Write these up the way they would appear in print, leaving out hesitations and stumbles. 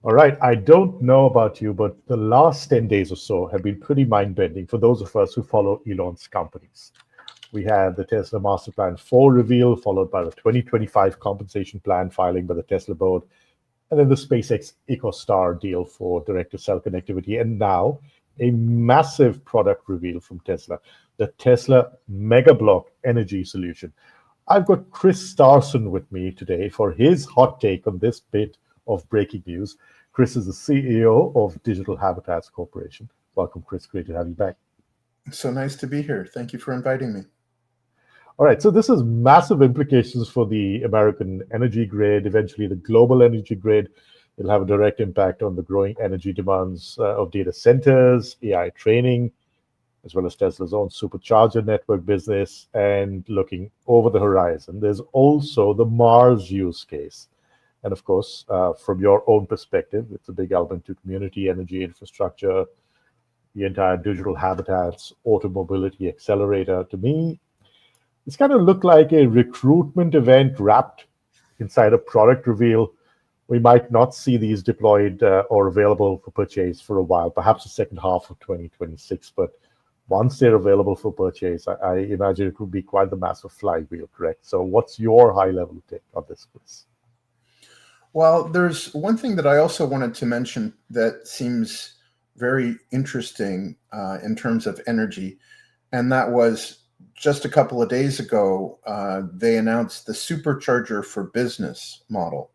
All right. I don't know about you, but the last 10 days or so have been pretty mind bending for those of us who follow Elon's companies. We had the Tesla Master Plan 4 reveal, followed by the 2025 compensation plan filing by the Tesla board, and then the SpaceX EcoStar deal for direct to cell connectivity. And now a massive product reveal from Tesla, the Tesla Megablock Energy Solution. I've got Chris Starsson with me today for his hot take on this bit of breaking news. Chris is the CEO of Digital Habitats Corporation. Welcome, Chris. Great to have you back. So nice to be here. Thank you for inviting me. All right, so this has massive implications for the American energy grid, eventually the global energy grid. It'll have a direct impact on the growing energy demands of data centers, AI training, as well as Tesla's own supercharger network business. And looking over the horizon, there's also the Mars use case. And of course, from your own perspective, it's a big element to community energy infrastructure, the entire digital habitats, auto mobility accelerator. To me, it's kind of looked like a recruitment event wrapped inside a product reveal. We might not see these deployed or available for purchase for a while, perhaps the second half of 2026. But once they're available for purchase, I imagine it would be quite the massive flywheel, correct? So, what's your high level take on this, Chris? Well, there's one thing that I also wanted to mention that seems very interesting in terms of energy, and that was just a couple of days ago, they announced the supercharger for business model.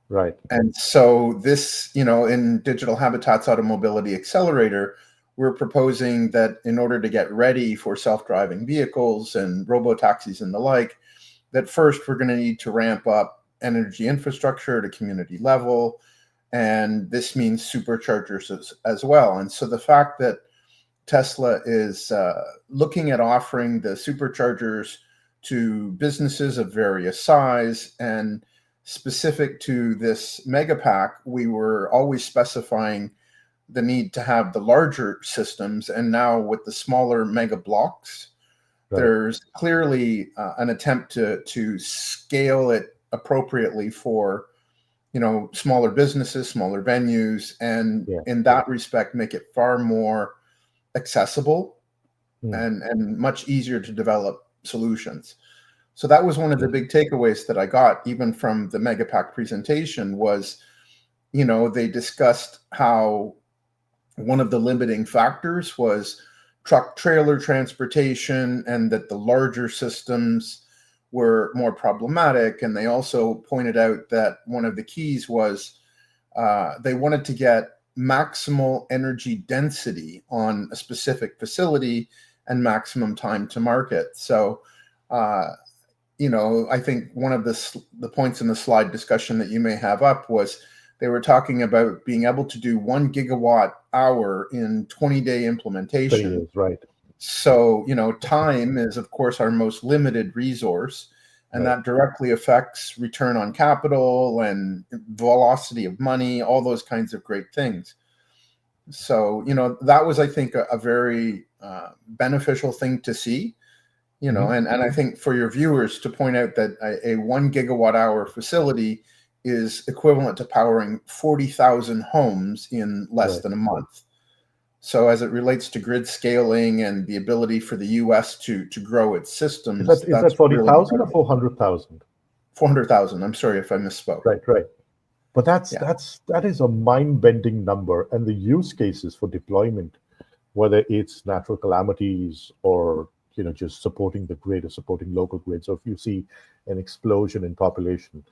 Right. And so this, in Digital Habitats Automobility Accelerator, we're proposing that in order to get ready for self-driving vehicles and robo-taxis and the like, that first we're going to need to ramp up energy infrastructure at a community level. And this means superchargers as well. And so the fact that Tesla is looking at offering the superchargers to businesses of various size and specific to this megapack, we were always specifying the need to have the larger systems. And now with the smaller mega blocks, Right. there's clearly an attempt to scale it appropriately for smaller businesses, smaller venues, and Yeah. in that respect make it far more accessible Mm. and much easier to develop solutions. So that was one of the big takeaways that I got even from the megapack presentation was, they discussed how one of the limiting factors was truck trailer transportation and that the larger systems were more problematic. And they also pointed out that one of the keys was they wanted to get maximal energy density on a specific facility and maximum time to market. So, I think one of the points in the slide discussion that you may have up was they were talking about being able to do 1 gigawatt hour in 20-day 20 implementation. days, right. So, time is, of course, our most limited resource, and Right. that directly affects return on capital and velocity of money, all those kinds of great things. So, that was, I think, a very beneficial thing to see, Mhm. and I think for your viewers to point out that a 1 gigawatt hour facility is equivalent to powering 40,000 homes in less Right. than a month. So as it relates to grid scaling and the ability for the US to grow its Is that systems, is that that's really 40,000 or incredible. 400,000? 400,000. I'm sorry if I misspoke. Right, right. But that's Yeah. that's that is a mind-bending number, and the use cases for deployment, whether it's natural calamities or just supporting the grid or supporting local grids, or if you see an explosion in population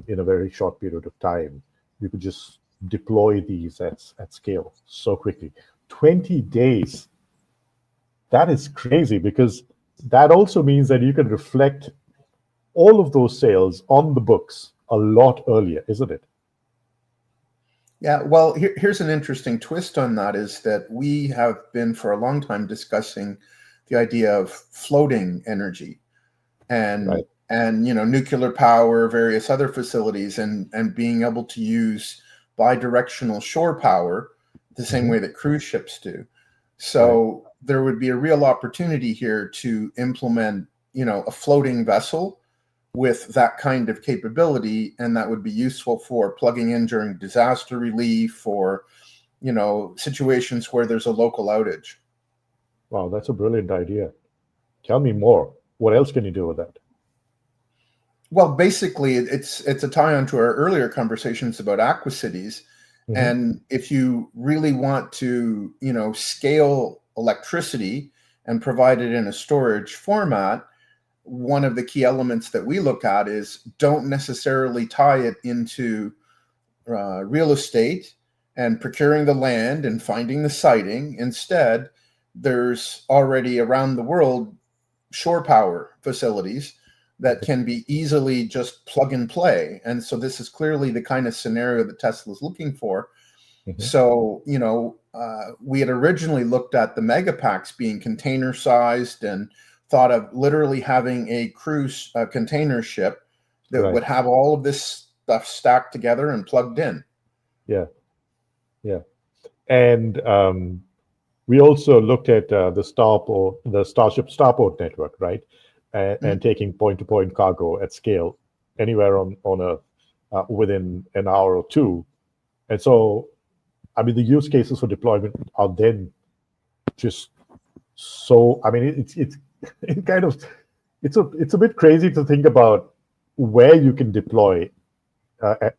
in a very short period of time, you could just deploy these at scale so quickly. 20 days, that is crazy because that also means that you can reflect all of those sales on the books a lot earlier, isn't it? Yeah. Well, here's an interesting twist on that is that we have been for a long time discussing the idea of floating energy Right. and nuclear power, various other facilities, and being able to use bidirectional shore power the same Hmm. way that cruise ships do. Right. So there would be a real opportunity here to implement a floating vessel with that kind of capability, and that would be useful for plugging in during disaster relief or, situations where there's a local outage. Wow, that's a brilliant idea. Tell me more. What else can you do with that? Well, basically, it's a tie-on to our earlier conversations about aqua-cities. Mm-hmm. And if you really want to, scale electricity and provide it in a storage format, one of the key elements that we look at is don't necessarily tie it into real estate and procuring the land and finding the siting. Instead, there's already around the world shore power facilities that can be easily just plug and play. And so this is clearly the kind of scenario that Tesla's looking for. Mm-hmm. So, we had originally looked at the megapacks being container sized and thought of literally having a cruise container ship that would have all of this stuff stacked together and plugged in. Yeah. And we also looked at the Starship Starport network, right? And taking point-to-point cargo at scale anywhere on Earth within an hour or two. And so, I mean, the use cases for deployment are then just so. I mean, it's a bit crazy to think about where you can deploy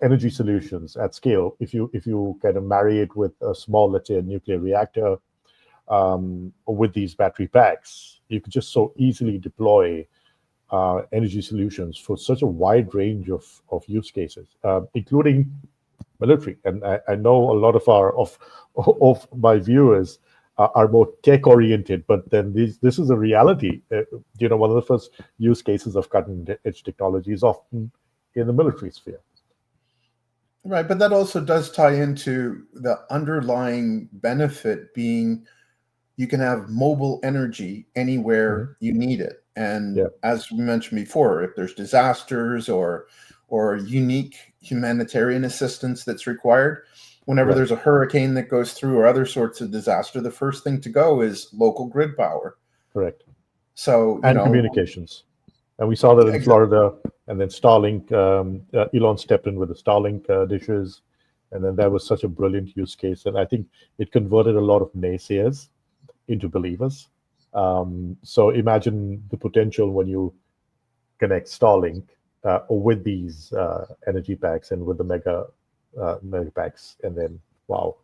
energy solutions at scale if you kind of marry it with a small, let's say, a nuclear reactor, with these battery packs. You could just so easily deploy energy solutions for such a wide range of use cases, including military. And I know a lot of my viewers are more tech oriented, but then this is a reality. One of the first use cases of cutting edge technology is often in the military sphere. Right, but that also does tie into the underlying benefit being you can have mobile energy anywhere you need it. And as we mentioned before, if there's disasters or unique humanitarian assistance that's required, whenever there's a hurricane that goes through or other sorts of disaster, the first thing to go is local grid power. Correct. So, and communications. And we saw that in Florida, and then Starlink, Elon stepped in with the Starlink dishes. And then that was such a brilliant use case. And I think it converted a lot of naysayers into believers. So imagine the potential when you connect Starlink with these energy packs and with the mega packs, and then wow.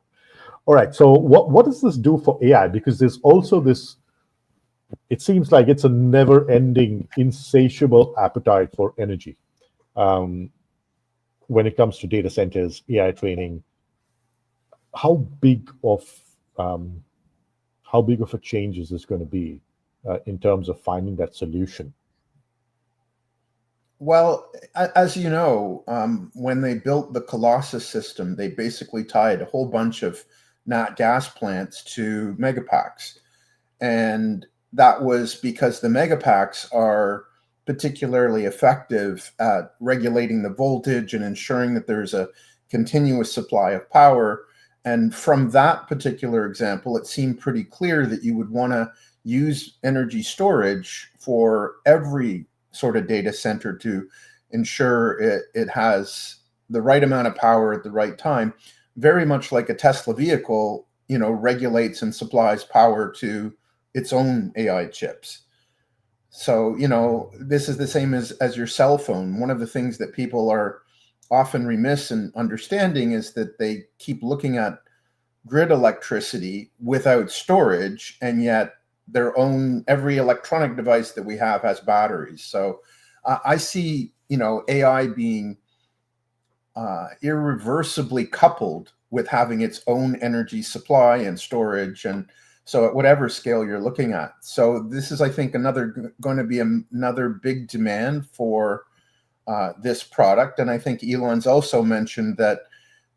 All right. So what does this do for AI? Because there's also this. It seems like it's a never-ending, insatiable appetite for energy. When it comes to data centers, AI training, how big of a change is this going to be in terms of finding that solution? Well, as you know, when they built the Colossus system, they basically tied a whole bunch of nat gas plants to megapacks. And that was because the megapacks are particularly effective at regulating the voltage and ensuring that there's a continuous supply of power. And from that particular example, it seemed pretty clear that you would want to use energy storage for every sort of data center to ensure it has the right amount of power at the right time, very much like a Tesla vehicle, regulates and supplies power to its own AI chips. So, this is the same as your cell phone. One of the things that people are often remiss in understanding is that they keep looking at grid electricity without storage, and yet every electronic device that we have has batteries. So I see, AI being irreversibly coupled with having its own energy supply and storage, and so at whatever scale you're looking at. So this is, I think, going to be another big demand for this product. And I think Elon's also mentioned that,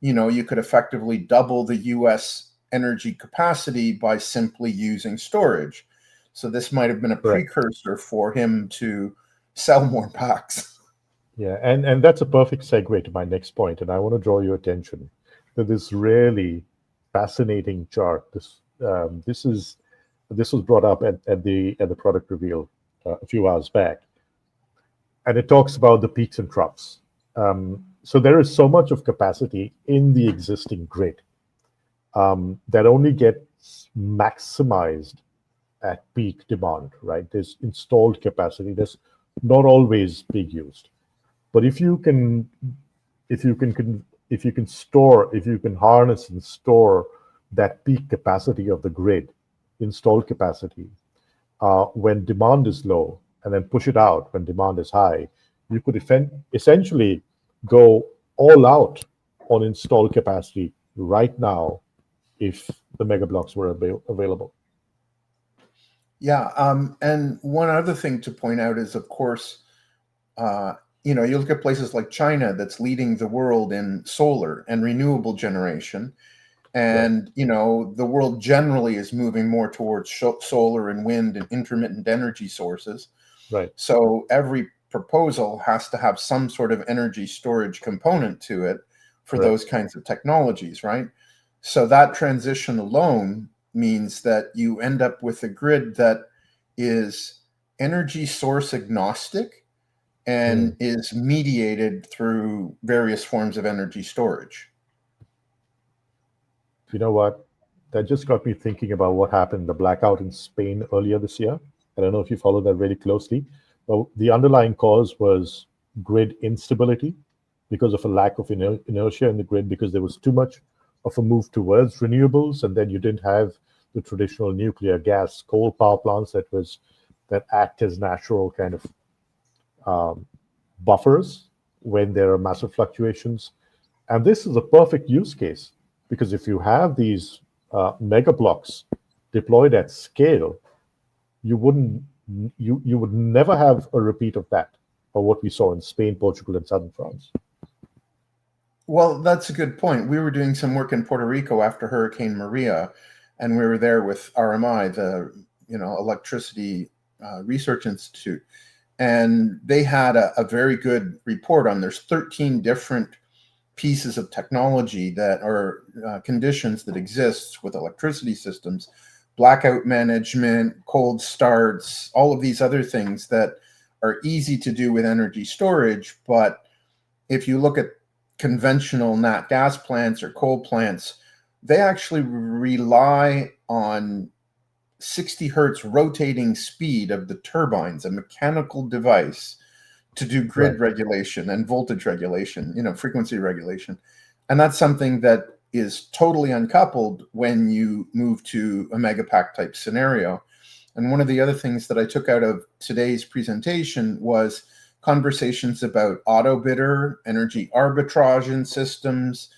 you could effectively double the US energy capacity by simply using storage. So this might have been a precursor for him to sell more packs. Yeah, and that's a perfect segue to my next point. And I want to draw your attention to this really fascinating chart. This was brought up at the product reveal a few hours back. and it talks about the peaks and troughs. So there is so much of capacity in the existing grid that only gets maximized at peak demand, right? There's installed capacity that's not always being used. But if you can harness and store that peak capacity of the grid, installed capacity, when demand is low, and then push it out when demand is high, you could essentially go all out on installed capacity right now if the mega blocks were available. Yeah, and one other thing to point out is, of course, you look at places like China that's leading the world in solar and renewable generation. And, right. The world generally is moving more towards solar and wind and intermittent energy sources. Right. So every proposal has to have some sort of energy storage component to it for those kinds of technologies, right? So that transition alone means that you end up with a grid that is energy source agnostic and is mediated through various forms of energy storage. You know what? That just got me thinking about what happened, the blackout in Spain earlier this year. I don't know if you followed that really closely, but the underlying cause was grid instability because of a lack of inertia in the grid, because there was too much of a move towards renewables, and then you didn't have the traditional nuclear, gas, coal power plants that act as natural kind of buffers when there are massive fluctuations. And this is a perfect use case, because if you have these mega blocks deployed at scale, you would never have a repeat of that, or what we saw in Spain, Portugal, and southern France. Well, that's a good point. We were doing some work in Puerto Rico after Hurricane Maria, and we were there with RMI, the Electricity Research Institute, and they had a very good report on. There's 13 different pieces of technology that are conditions that exist with electricity systems, blackout management, cold starts, all of these other things that are easy to do with energy storage. But if you look at conventional nat gas plants or coal plants, they actually rely on 60 hertz rotating speed of the turbines, a mechanical device to do grid regulation and voltage regulation, frequency regulation. And that's something that is totally uncoupled when you move to a megapack type scenario. And one of the other things that I took out of today's presentation was conversations about Autobidder, energy arbitrage in systems,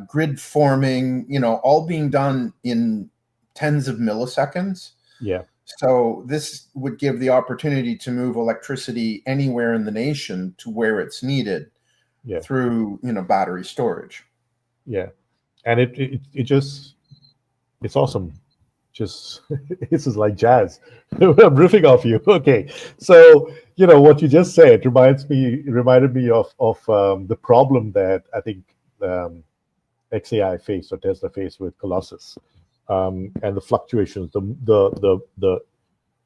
grid forming, all being done in tens of milliseconds. Yeah. So this would give the opportunity to move electricity anywhere in the nation to where it's needed through, battery storage. Yeah. And it's awesome. Just this is like jazz. I'm riffing off you. Okay. So, what you just said reminded me of the problem that I think XAI faced, or Tesla faced, with Colossus, and the fluctuations, the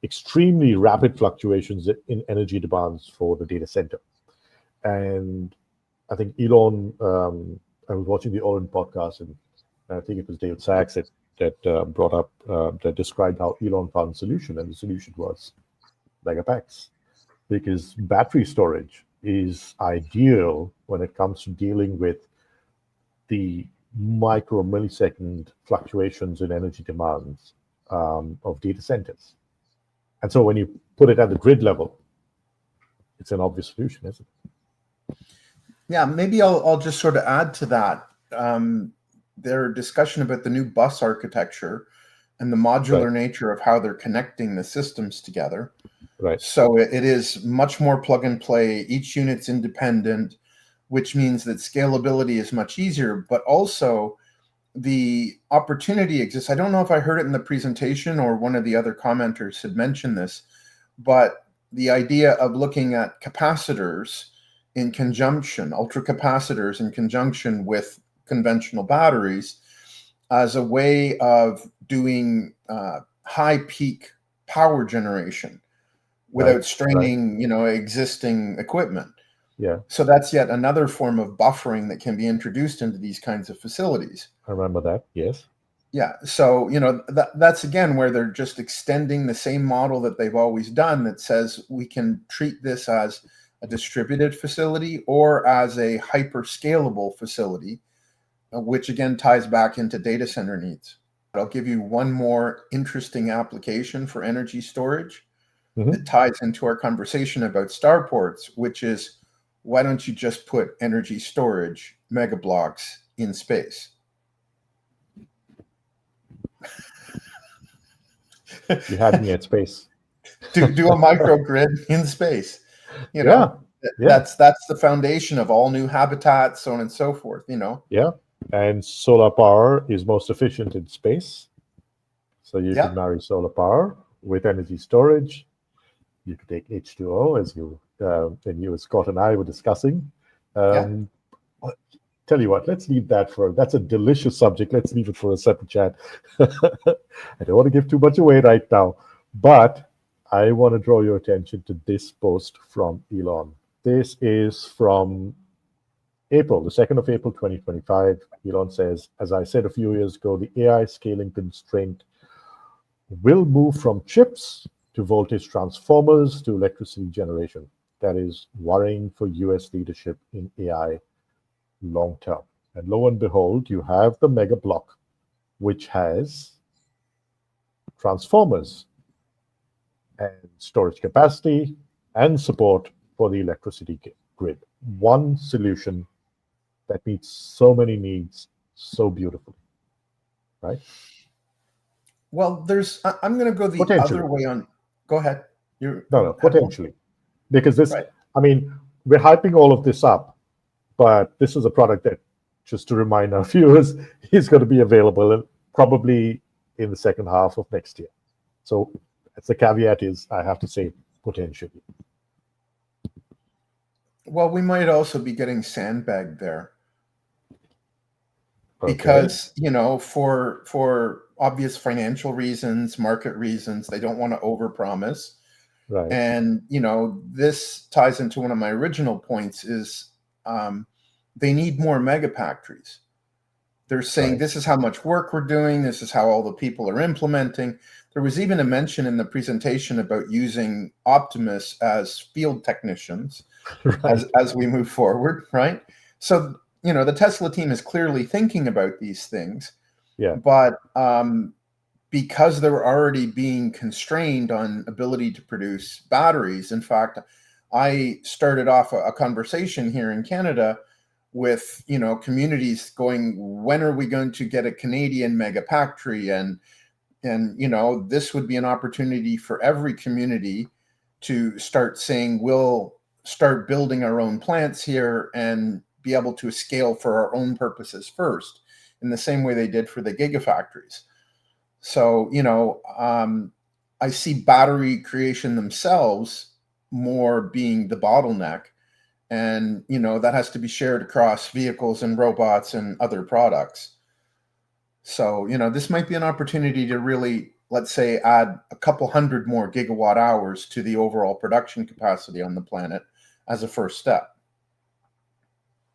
extremely rapid fluctuations in energy demands for the data center. And I think Elon, I was watching the Elon podcast, and I think it was David Sachs that brought up, that described how Elon found a solution, and the solution was megapacks, because battery storage is ideal when it comes to dealing with the millisecond fluctuations in energy demands of data centers. And so when you put it at the grid level, it's an obvious solution, isn't it? Yeah, maybe I'll just sort of add to that. Their discussion about the new bus architecture and the modular nature of how they're connecting the systems together. Right. So it is much more plug and play. Each unit's independent, which means that scalability is much easier, but also the opportunity exists. I don't know if I heard it in the presentation or one of the other commenters had mentioned this, but the idea of looking at capacitors in conjunction, ultracapacitors in conjunction with conventional batteries, as a way of doing high peak power generation, without Right. straining, existing equipment. Yeah, So that's yet another form of buffering that can be introduced into these kinds of facilities. I remember that. Yes. Yeah. So, that's again where they're just extending the same model that they've always done, that says we can treat this as a distributed facility or as a hyper scalable facility, which again ties back into data center needs. I'll give you one more interesting application for energy storage that ties into our conversation about starports, which is, why don't you just put energy storage mega blocks in space? You had me at space. Do a microgrid in space. Yeah. Yeah. That's the foundation of all new habitats, so on and so forth. Yeah. And solar power is most efficient in space. So you Yeah. can marry solar power with energy storage. You could take H2O, as Scott and I were discussing. Tell you what, let's leave that that's a delicious subject. Let's leave it for a separate chat. I don't want to give too much away right now, but I want to draw your attention to this post from Elon. This is from April, the 2nd of April, 2025. Elon says, as I said a few years ago, the AI scaling constraint will move from chips to voltage transformers to electricity generation. That is worrying for US leadership in AI long term. And lo and behold, you have the Megablock, which has transformers and storage capacity and support for the electricity grid. One solution that meets so many needs so beautifully, right? Well, I'm going to go the other way on. Go ahead. No, potentially. Because this, right. I mean, we're hyping all of this up, but this is a product that, just to remind our viewers, is going to be available probably in the second half of next year. So that's the caveat, is I have to say potentially. Well, we might also be getting sandbagged there. Okay. Because, for obvious financial reasons, market reasons, they don't want to overpromise. Right. And, this ties into one of my original points is they need more megafactories. They're saying, this is how much work we're doing. This is how all the people are implementing. There was even a mention in the presentation about using Optimus as field technicians as we move forward, right? So, the Tesla team is clearly thinking about these things. Yeah. But because they're already being constrained on ability to produce batteries, in fact, I started off a conversation here in Canada with, communities going, when are we going to get a Canadian megafactory? And this would be an opportunity for every community to start saying, we'll start building our own plants here and be able to scale for our own purposes first, in the same way they did for the gigafactories. So, I see battery creation themselves more being the bottleneck. And, that has to be shared across vehicles and robots and other products. So, this might be an opportunity to really, let's say, add a couple hundred more gigawatt hours to the overall production capacity on the planet as a first step.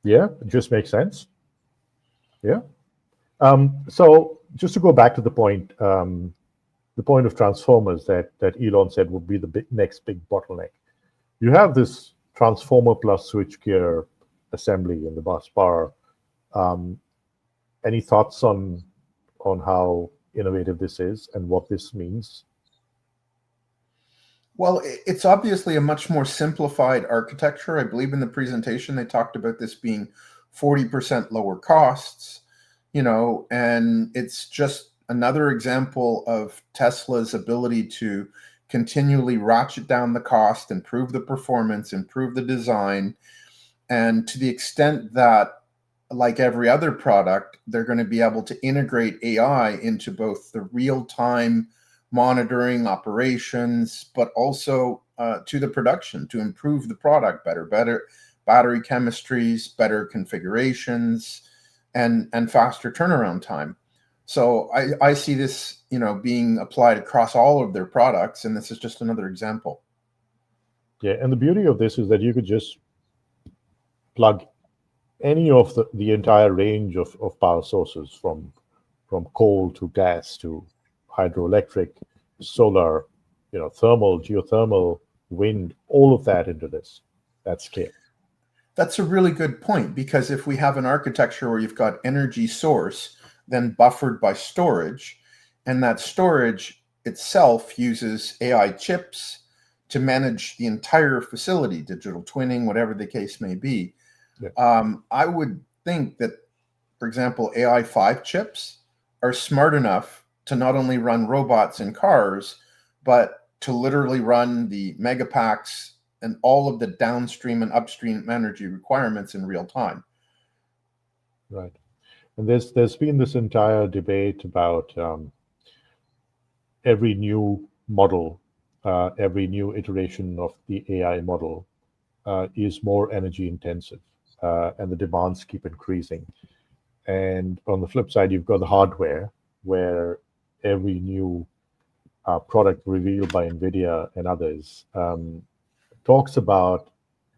Yeah, it just makes sense. Yeah. So just to go back to the point of transformers that Elon said would be the next big bottleneck. You have this transformer plus switchgear assembly in the bus bar. Any thoughts on how innovative this is and what this means? Well, it's obviously a much more simplified architecture. I believe in the presentation they talked about this being 40% lower costs, and it's just another example of Tesla's ability to continually ratchet down the cost, improve the performance, improve the design. And to the extent that, like every other product, they're going to be able to integrate AI into both the real-time monitoring operations, but also to the production to improve the product better battery chemistries, better configurations, and faster turnaround time. So I see this, being applied across all of their products, and this is just another example. Yeah, and the beauty of this is that you could just plug any of the entire range of power sources from coal to gas to hydroelectric, solar, thermal, geothermal, wind, all of that into this at scale. That's a really good point, because if we have an architecture where you've got energy source, then buffered by storage, and that storage itself uses AI chips to manage the entire facility, digital twinning, whatever the case may be. Yeah. I would think that, for example, AI5 chips are smart enough to not only run robots in cars, but to literally run the megapacks and all of the downstream and upstream energy requirements in real time. Right. And there's been this entire debate about every new model, every new iteration of the AI model is more energy intensive, and the demands keep increasing. And on the flip side, you've got the hardware, where every new product revealed by NVIDIA and others talks about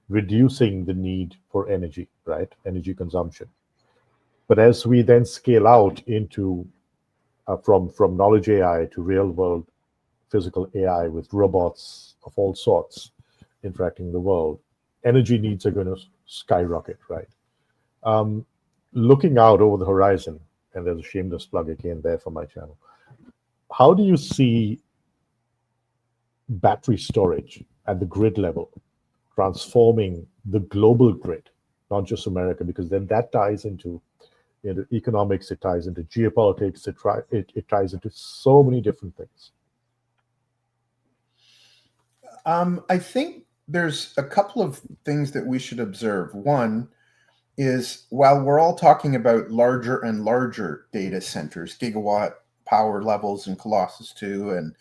reducing the need for energy, right? Energy consumption. But as we then scale out into from knowledge AI to real world physical AI with robots of all sorts interacting in the world, energy needs are going to skyrocket, right? Um, Looking out over the horizon, and there's a shameless plug again there for my channel. How do you see battery storage at the grid level transforming the global grid, not just America, because then that ties into economics, it ties into geopolitics, it ties into so many different things. I think there's a couple of things that we should observe. One is, while we're all talking about larger and larger data centers, gigawatt power levels and Colossus 2, and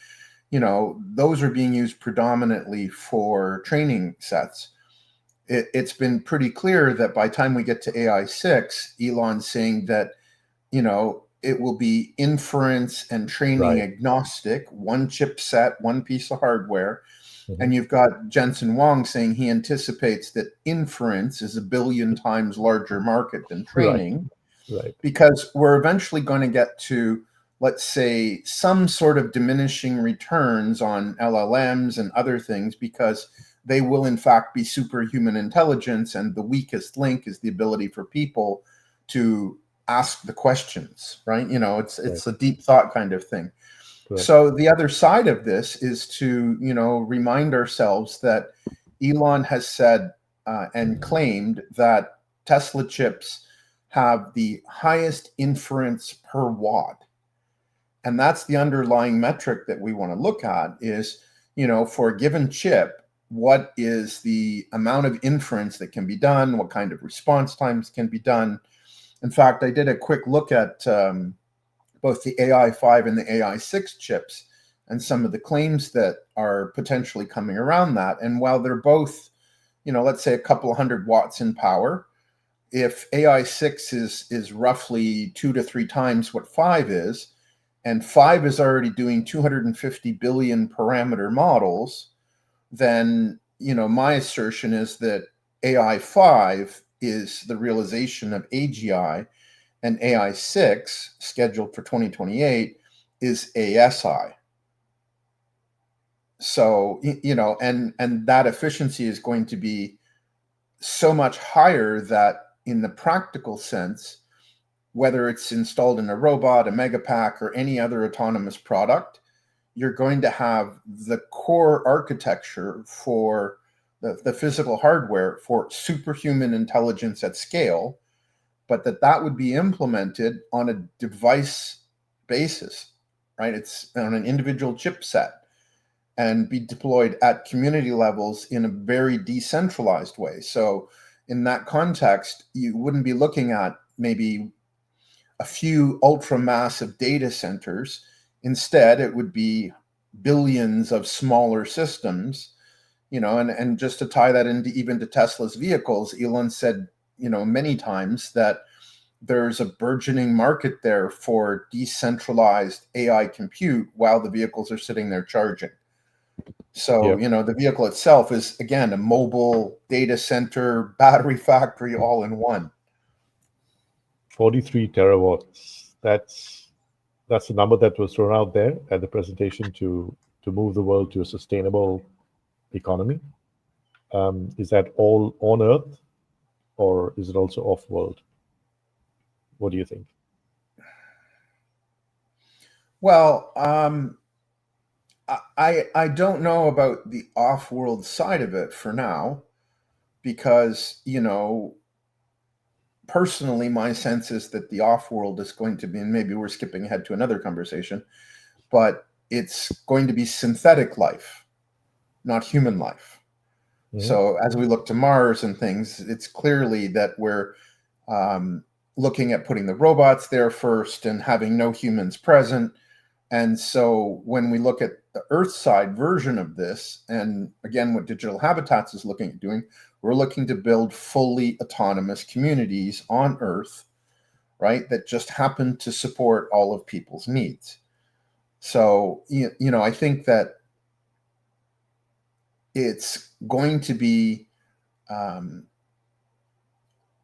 those are being used predominantly for training sets. It's been pretty clear that by the time we get to AI6, Elon's saying that, it will be inference and training Right. agnostic, one chipset, one piece of hardware. Mm-hmm. And you've got Jensen Huang saying he anticipates that inference is 1 billion times larger market than training. Right. Because we're eventually going to get to, let's say, some sort of diminishing returns on LLMs and other things, because they will in fact be superhuman intelligence, and the weakest link is the ability for people to ask the questions, right? It's a deep thought kind of thing. Right. So the other side of this is to, remind ourselves that Elon has said and claimed that Tesla chips have the highest inference per watt. And that's the underlying metric that we want to look at is, for a given chip, what is the amount of inference that can be done? What kind of response times can be done? In fact, I did a quick look at both the AI5 and the AI6 chips and some of the claims that are potentially coming around that. And while they're both, let's say a couple of 100 watts in power, if AI6 is roughly 2 to 3 times what 5 is, and 5 is already doing 250 billion parameter models, then, my assertion is that AI5 is the realization of AGI, and AI6, scheduled for 2028, is ASI. So, and that efficiency is going to be so much higher that in the practical sense, whether it's installed in a robot, a megapack, or any other autonomous product, you're going to have the core architecture for the physical hardware for superhuman intelligence at scale, but that would be implemented on a device basis, right? It's on an individual chipset and be deployed at community levels in a very decentralized way. So in that context, you wouldn't be looking at maybe a few ultra massive data centers. Instead, it would be billions of smaller systems, and just to tie that into even to Tesla's vehicles, Elon said, many times that there's a burgeoning market there for decentralized AI compute while the vehicles are sitting there charging. So, Yeah. the vehicle itself is, again, a mobile data center, battery factory, all in one. 43 terawatts. That's the number that was thrown out there at the presentation to move the world to a sustainable economy. Is that all on Earth, or is it also off world? What do you think? Well, I don't know about the off-world side of it for now, because, personally, my sense is that the off-world is going to be, and maybe we're skipping ahead to another conversation, but it's going to be synthetic life, not human life. Mhm. So as we look to Mars and things, it's clearly that we're looking at putting the robots there first and having no humans present. And so when we look at the Earth side version of this, and again, what Digital Habitats is looking at doing, we're looking to build fully autonomous communities on Earth, right, that just happen to support all of people's needs. So, I think that it's going to be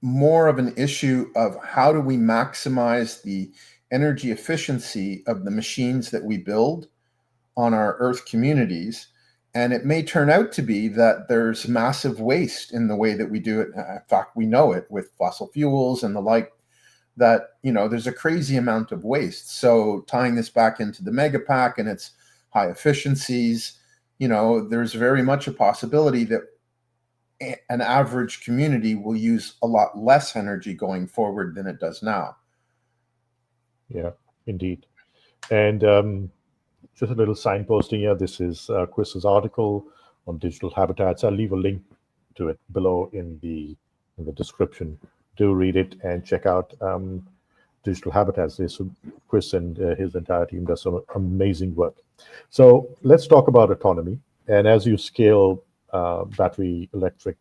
more of an issue of how do we maximize the energy efficiency of the machines that we build on our Earth communities. And it may turn out to be that there's massive waste in the way that we do it. In fact, we know it with fossil fuels and the like, that, there's a crazy amount of waste. So tying this back into the Megapack and its high efficiencies, there's very much a possibility that an average community will use a lot less energy going forward than it does now. Yeah, indeed. And just a little signposting here. This is Chris's article on digital habitats. I'll leave a link to it below in the description. Do read it and check out digital habitats. Chris and his entire team does some amazing work. So let's talk about autonomy. And as you scale battery electric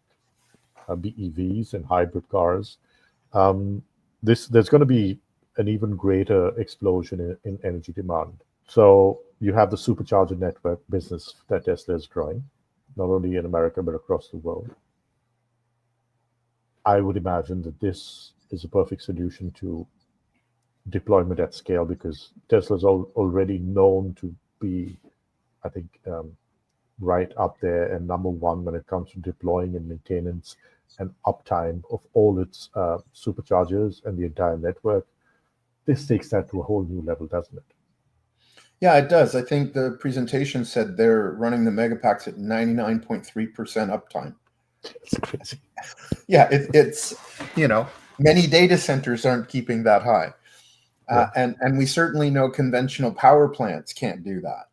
BEVs and hybrid cars, there's going to be an even greater explosion in energy demand. So you have the supercharger network business that Tesla is growing, not only in America but across the world. I would imagine that this is a perfect solution to deployment at scale, because Tesla is already known to be, I think, right up there and number one when it comes to deploying and maintenance and uptime of all its superchargers and the entire network. This takes that to a whole new level, doesn't it? Yeah, it does. I think the presentation said they're running the Megapacks at 99.3% uptime. It's crazy. Yeah, it's many data centers aren't keeping that high. Yeah. And we certainly know conventional power plants can't do that.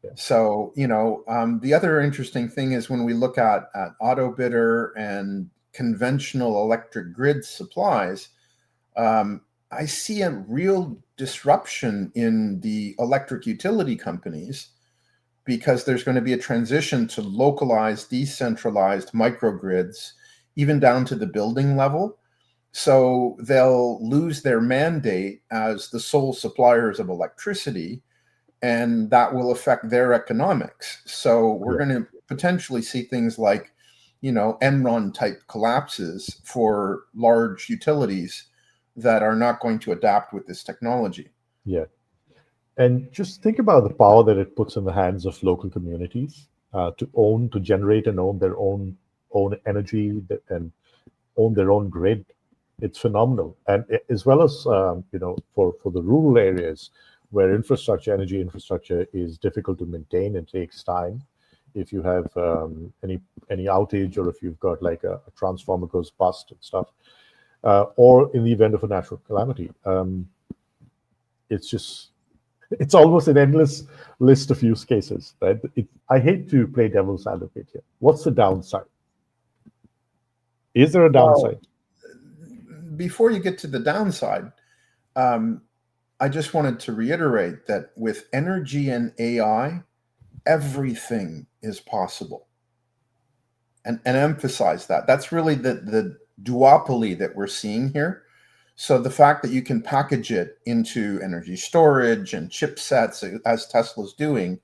Yeah. So, the other interesting thing is when we look at Autobidder and conventional electric grid supplies, I see a real disruption in the electric utility companies, because there's going to be a transition to localized, decentralized microgrids, even down to the building level. So they'll lose their mandate as the sole suppliers of electricity, and that will affect their economics. So we're going to potentially see things like, Enron type collapses for large utilities that are not going to adapt with this technology. Yeah. And just think about the power that it puts in the hands of local communities to generate and own their own energy and own their own grid. It's phenomenal. And as well as for the rural areas where energy infrastructure is difficult to maintain and takes time. If you have any outage, or if you've got like a transformer goes bust and stuff, or in the event of a natural calamity, it's almost an endless list of use cases, right? I hate to play devil's advocate here. What's the downside? Is there a downside? Well, before you get to the downside, I just wanted to reiterate that with energy and AI, everything is possible. And emphasize that. That's really the duopoly that we're seeing here. So the fact that you can package it into energy storage and chipsets, as Tesla's doing,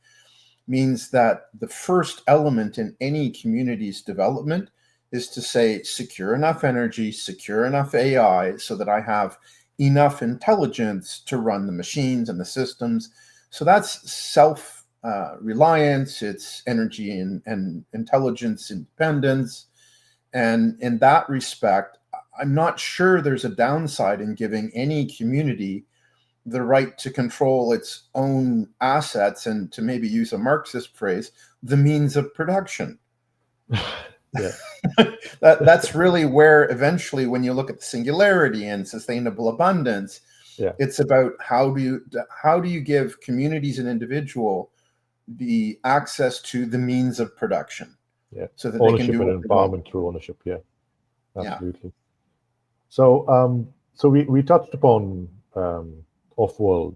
means that the first element in any community's development is to say, secure enough energy, secure enough AI, so that I have enough intelligence to run the machines and the systems. So that's self-reliance, it's energy and intelligence independence. And in that respect, I'm not sure there's a downside in giving any community the right to control its own assets, and, to maybe use a Marxist phrase, the means of production. Yeah. That's really where eventually, when you look at the singularity and sustainable abundance, Yeah. it's about how do you give communities and individual the access to the means of production, Yeah. so that Ownership they can do and empowerment through ownership. Yeah. Absolutely. Yeah. So we touched upon off-world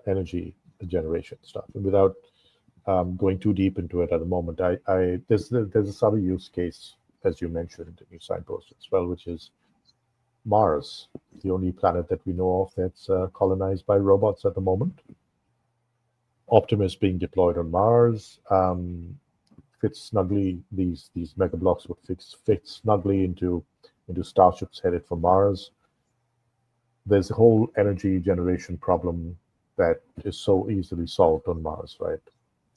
energy generation stuff, and without going too deep into it at the moment, there's this other use case, as you mentioned in your signpost as well, which is Mars, the only planet that we know of that's colonized by robots at the moment. Optimus being deployed on Mars fits snugly. These megablocks would fit snugly into starships headed for Mars. There's a whole energy generation problem that is so easily solved on Mars, right?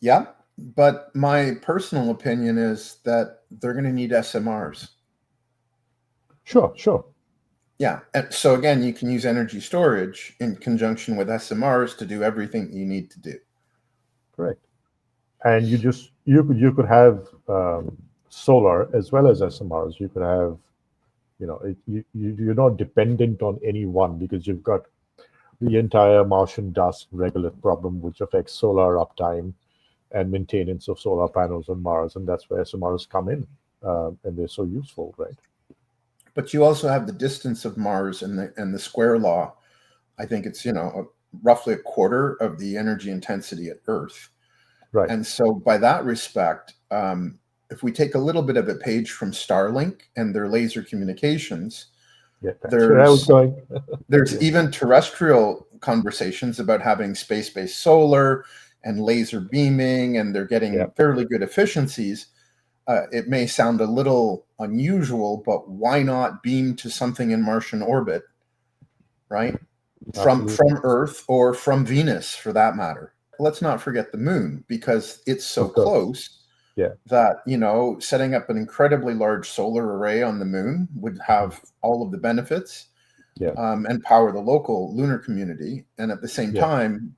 Yeah, but my personal opinion is that they're going to need SMRs. Sure. Yeah, and so again, you can use energy storage in conjunction with SMRs to do everything you need to do. Correct. And you could have solar as well as SMRs. You could have, you're not dependent on any one, because you've got the entire Martian dust regolith problem, which affects solar uptime and maintenance of solar panels on Mars, and that's where SMRs come in, and they're so useful, right? But you also have the distance of Mars and the square law. I think it's roughly a quarter of the energy intensity at Earth, right? And so, by that respect, if we take a little bit of a page from Starlink and their laser communications, there's yeah. even terrestrial conversations about having space-based solar and laser beaming, and they're getting fairly good efficiencies. It may sound a little unusual, but why not beam to something in Martian orbit, right? From Earth, or from Venus, for that matter. Let's not forget the moon, because it's so close that, setting up an incredibly large solar array on the moon would have all of the benefits and power the local lunar community, and at the same time,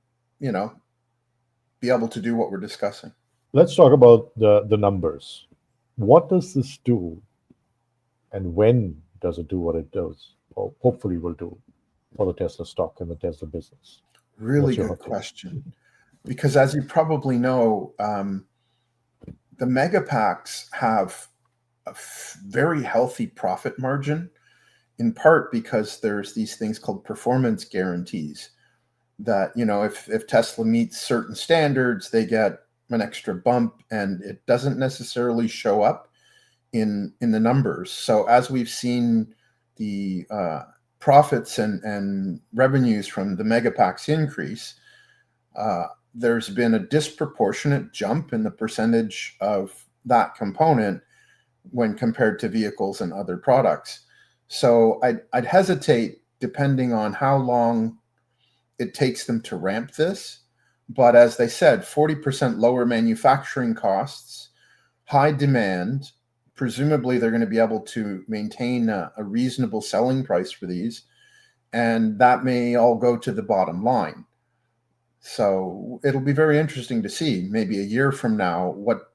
be able to do what we're discussing. Let's talk about the numbers. What does this do, and when does it do what it does, or hopefully will do, for the Tesla stock and the Tesla business? Really good question. Because as you probably know, the megapacks have a very healthy profit margin, in part because there's these things called performance guarantees that, if Tesla meets certain standards, they get an extra bump, and it doesn't necessarily show up in the numbers. So as we've seen the profits and revenues from the megapacks increase, there's been a disproportionate jump in the percentage of that component when compared to vehicles and other products. So I'd hesitate, depending on how long it takes them to ramp this. But as they said, 40% lower manufacturing costs, high demand. Presumably, they're going to be able to maintain a reasonable selling price for these, and that may all go to the bottom line. So it'll be very interesting to see, maybe a year from now, what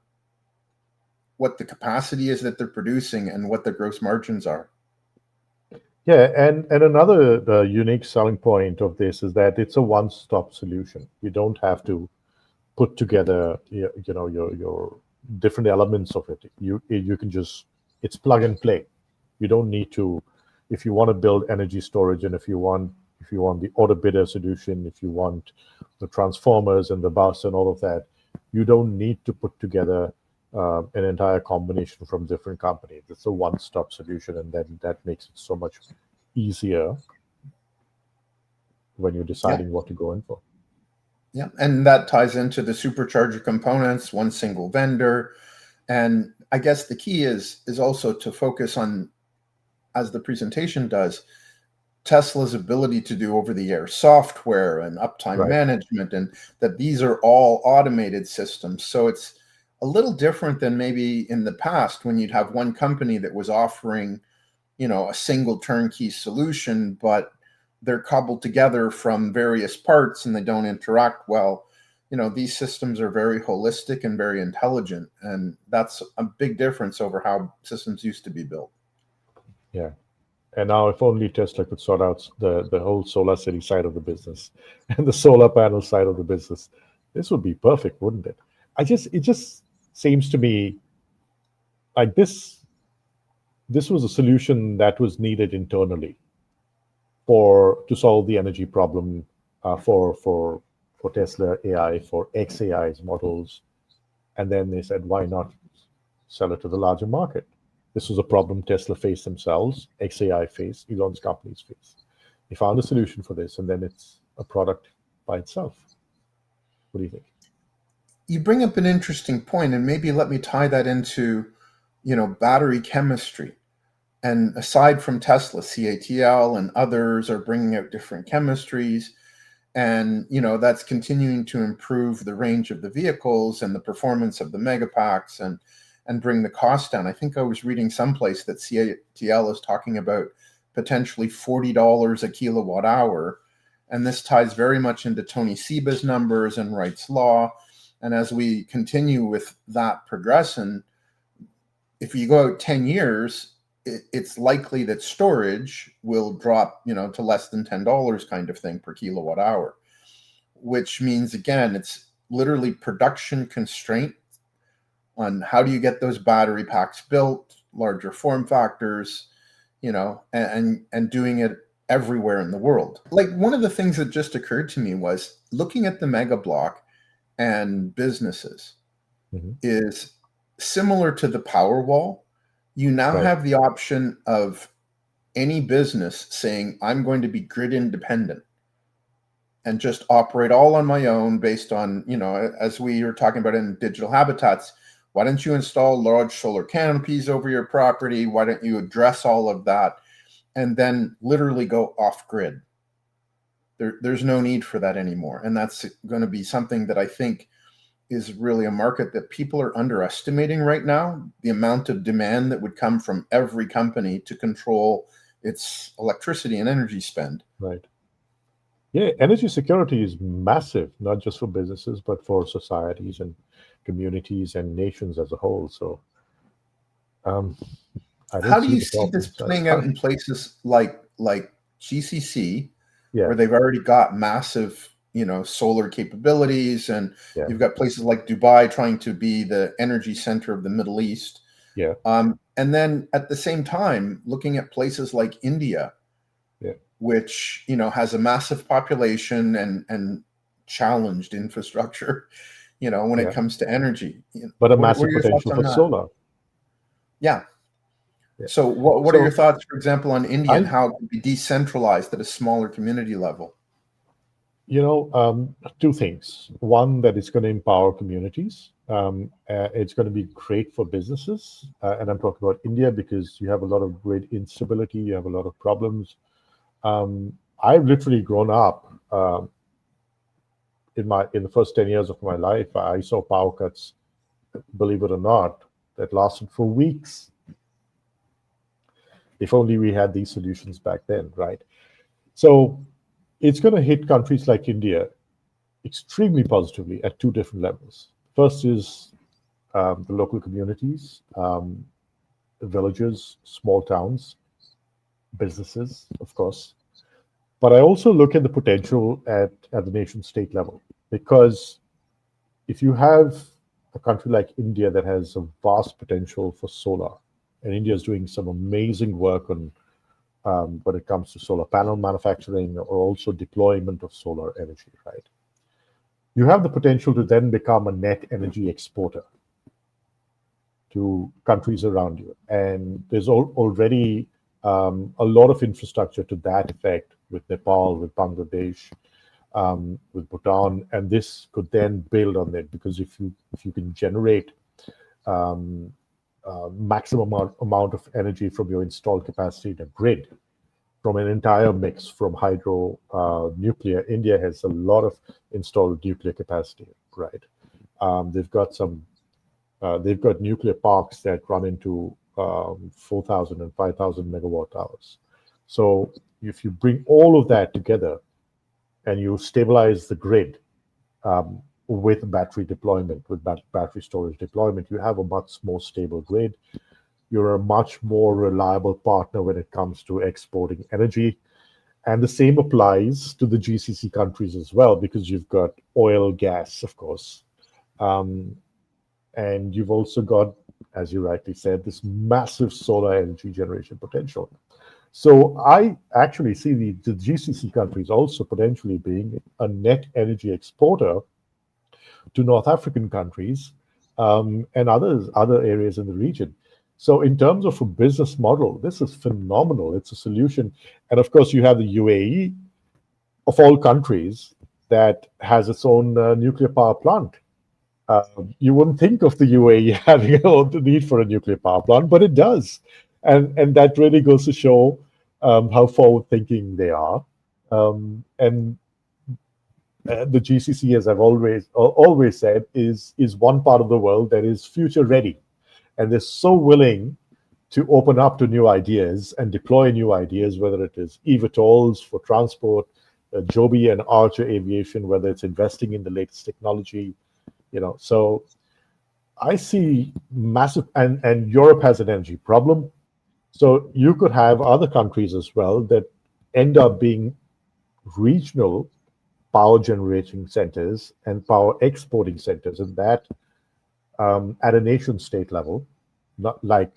the capacity is that they're producing and what their gross margins are. Yeah, and another unique selling point of this is that it's a one-stop solution. You don't have to put together, your different elements of it. You can just, it's plug and play. You don't need to, if you want to build energy storage, and if you want the Autobidder solution, if you want the transformers and the bus and all of that, you don't need to put together an entire combination from different companies. It's a one-stop solution, and then that makes it so much easier when you're deciding what to go in for. Yeah, and that ties into the supercharger components, one single vendor. And I guess the key is also to focus on, as the presentation does, Tesla's ability to do over-the-air software and uptime management, and that these are all automated systems. So it's a little different than maybe in the past when you'd have one company that was offering, a single turnkey solution, but they're cobbled together from various parts and they don't interact well. These systems are very holistic and very intelligent, and that's a big difference over how systems used to be built. Yeah. And now if only Tesla could sort out the whole solar city side of the business and the solar panel side of the business, this would be perfect, wouldn't it? It just seems to me like this was a solution that was needed internally to solve the energy problem for Tesla AI, for XAI's models. And then they said, why not sell it to the larger market? This was a problem Tesla faced themselves, XAI faced, Elon's companies faced. They found a solution for this, and then it's a product by itself. What do you think? You bring up an interesting point, and maybe let me tie that into, battery chemistry. And aside from Tesla, CATL and others are bringing out different chemistries. And, that's continuing to improve the range of the vehicles and the performance of the megapacks and bring the cost down. I think I was reading someplace that CATL is talking about potentially $40 a kilowatt hour. And this ties very much into Tony Seba's numbers and Wright's law. And as we continue with that progression, if you go out 10 years, it's likely that storage will drop, to less than $10 kind of thing per kilowatt hour, which means, again, it's literally production constraint on how do you get those battery packs built, larger form factors, and doing it everywhere in the world. Like, one of the things that just occurred to me was looking at the Megablock and businesses is similar to the Powerwall. You now have the option of any business saying, I'm going to be grid independent and just operate all on my own based on, as we were talking about in digital habitats, why don't you install large solar canopies over your property? Why don't you address all of that and then literally go off grid? There's no need for that anymore. And that's going to be something that I think is really a market that people are underestimating right now, the amount of demand that would come from every company to control its electricity and energy spend. Right. Yeah, energy security is massive, not just for businesses, but for societies and communities and nations as a whole. So how do you see this playing out in places like GCC, where they've already got massive solar capabilities, and you've got places like Dubai trying to be the energy center of the Middle East. And then at the same time, looking at places like India, which has a massive population and challenged infrastructure, when it comes to energy. But a massive potential for solar. So what are your thoughts, for example, on India and how it can be decentralized at a smaller community level? Two things. One, that it's going to empower communities. It's going to be great for businesses. And I'm talking about India because you have a lot of grid instability. You have a lot of problems. I've literally grown up in the first 10 years of my life. I saw power cuts, believe it or not, that lasted for weeks. If only we had these solutions back then, right? So it's going to hit countries like India extremely positively at two different levels. First is the local communities, the villages, small towns, businesses, of course. But I also look at the potential at the nation state level, because if you have a country like India that has a vast potential for solar, and India is doing some amazing work on when it comes to solar panel manufacturing or also deployment of solar energy, right? You have the potential to then become a net energy exporter to countries around you. And there's already a lot of infrastructure to that effect with Nepal, with Bangladesh, with Bhutan, and this could then build on it, because if you can generate maximum amount of energy from your installed capacity in a grid from an entire mix from hydro, nuclear. India has a lot of installed nuclear capacity, right? They've got nuclear parks that run into 4,000 and 5,000 megawatt hours. So if you bring all of that together and you stabilize the grid with battery deployment, with battery storage deployment, you have a much more stable grid. You're a much more reliable partner when it comes to exporting energy. And the same applies to the GCC countries as well, because you've got oil, gas, of course. And you've also got, as you rightly said, this massive solar energy generation potential. So I actually see the GCC countries also potentially being a net energy exporter to North African countries, and other areas in the region. So in terms of a business model, this is phenomenal. It's a solution. And of course, you have the UAE, of all countries, that has its own nuclear power plant. You wouldn't think of the UAE having the need for a nuclear power plant, but it does. And that really goes to show how forward-thinking they are. And the GCC, as I've always said, is one part of the world that is future ready, and they're so willing to open up to new ideas and deploy new ideas, whether it is eVTOLs for transport, Joby and Archer Aviation, whether it's investing in the latest technology, So I see massive, and Europe has an energy problem, so you could have other countries as well that end up being regional power generating centers and power exporting centers, and that at a nation state level, not like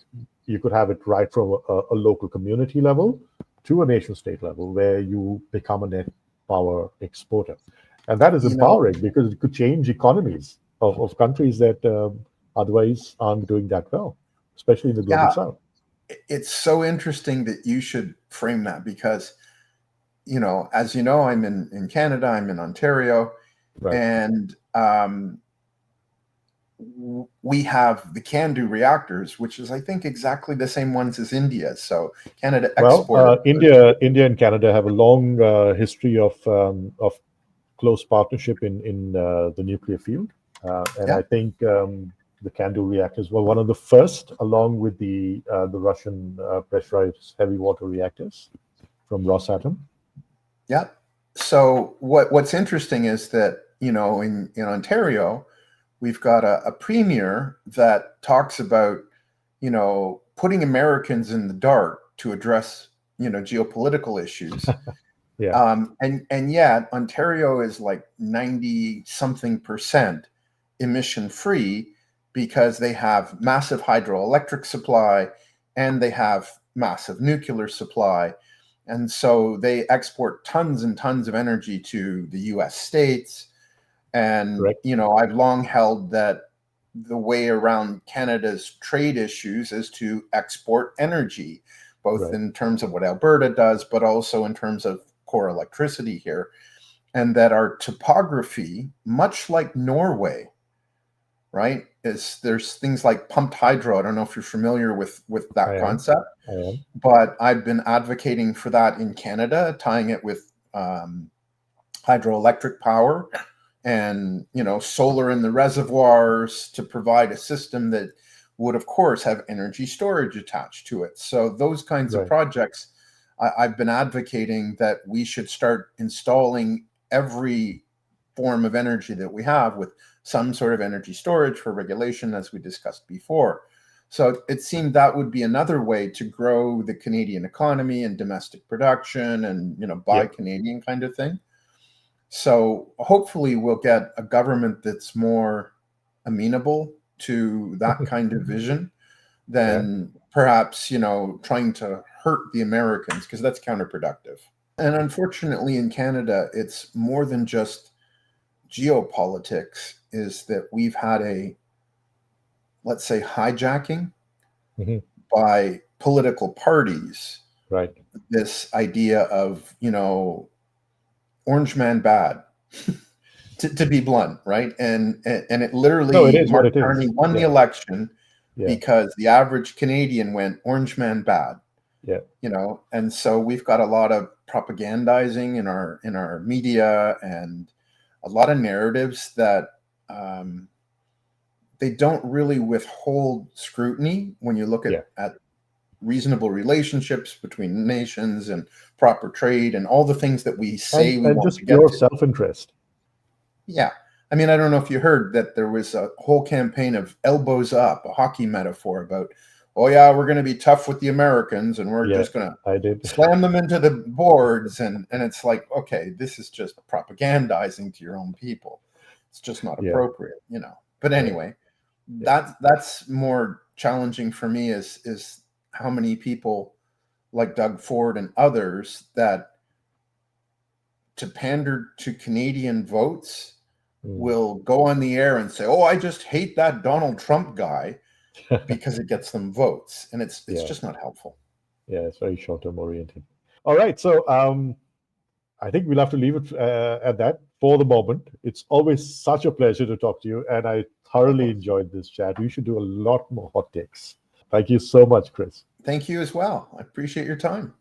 you could have it right from a local community level to a nation state level, where you become a net power exporter. And that is empowering, because it could change economies of countries that otherwise aren't doing that well, especially in the global south. It's so interesting that you should frame that, because as you know, I'm in Canada, I'm in Ontario, right. And we have the CANDU reactors, which is, I think, exactly the same ones as India. So Canada exported. India and Canada have a long history of close partnership in the nuclear field, and I think the CANDU reactors were one of the first, along with the Russian pressurized heavy water reactors from Rosatom. Yeah. So what's interesting is that in Ontario, we've got a premier that talks about putting Americans in the dark to address geopolitical issues. And yet Ontario is like 90-something% emission free, because they have massive hydroelectric supply and they have massive nuclear supply. And so they export tons and tons of energy to the US states. And, I've long held that the way around Canada's trade issues is to export energy, both in terms of what Alberta does, but also in terms of core electricity here. And that our topography, much like Norway, right, there's things like pumped hydro. I don't know if you're familiar with that concept, but I've been advocating for that in Canada, tying it with hydroelectric power and solar in the reservoirs to provide a system that would, of course, have energy storage attached to it. So those kinds of projects, I've been advocating that we should start installing every form of energy that we have with some sort of energy storage for regulation, as we discussed before. So it seemed that would be another way to grow the Canadian economy and domestic production and, buy Canadian kind of thing. So hopefully we'll get a government that's more amenable to that kind of vision than perhaps, trying to hurt the Americans, because that's counterproductive. And unfortunately in Canada, it's more than just geopolitics, is that we've had a, let's say, hijacking by political parties. This idea of, orange man bad, to be blunt, right? And it No, it literally, is what Mark it is. Carney won the Yeah. election Yeah. because the average Canadian went orange man bad. Yeah. You know, and so we've got a lot of propagandizing in our media and a lot of narratives that they don't really withhold scrutiny when you look Yeah. at reasonable relationships between nations and proper trade and all the things that we say we And want just to get pure to. self-interest. Yeah. I mean, I don't know if you heard that there was a whole campaign of elbows up, a hockey metaphor about, oh yeah, we're going to be tough with the Americans and we're Yeah, just going to I did. slam them into the boards. And it's like, okay, this is just propagandizing to your own people. It's just not Yeah. appropriate, you know. But anyway, Yeah. that's more challenging for me is how many people like Doug Ford and others that to pander to Canadian votes will go on the air and say, "Oh, I just hate that Donald Trump guy," because it gets them votes, and it's Yeah. just not helpful. Yeah, it's very short-term oriented. All right, so I think we'll have to leave it at that for the moment. It's always such a pleasure to talk to you, and I thoroughly enjoyed this chat. We should do a lot more hot takes. Thank you so much, Chris. Thank you as well. I appreciate your time.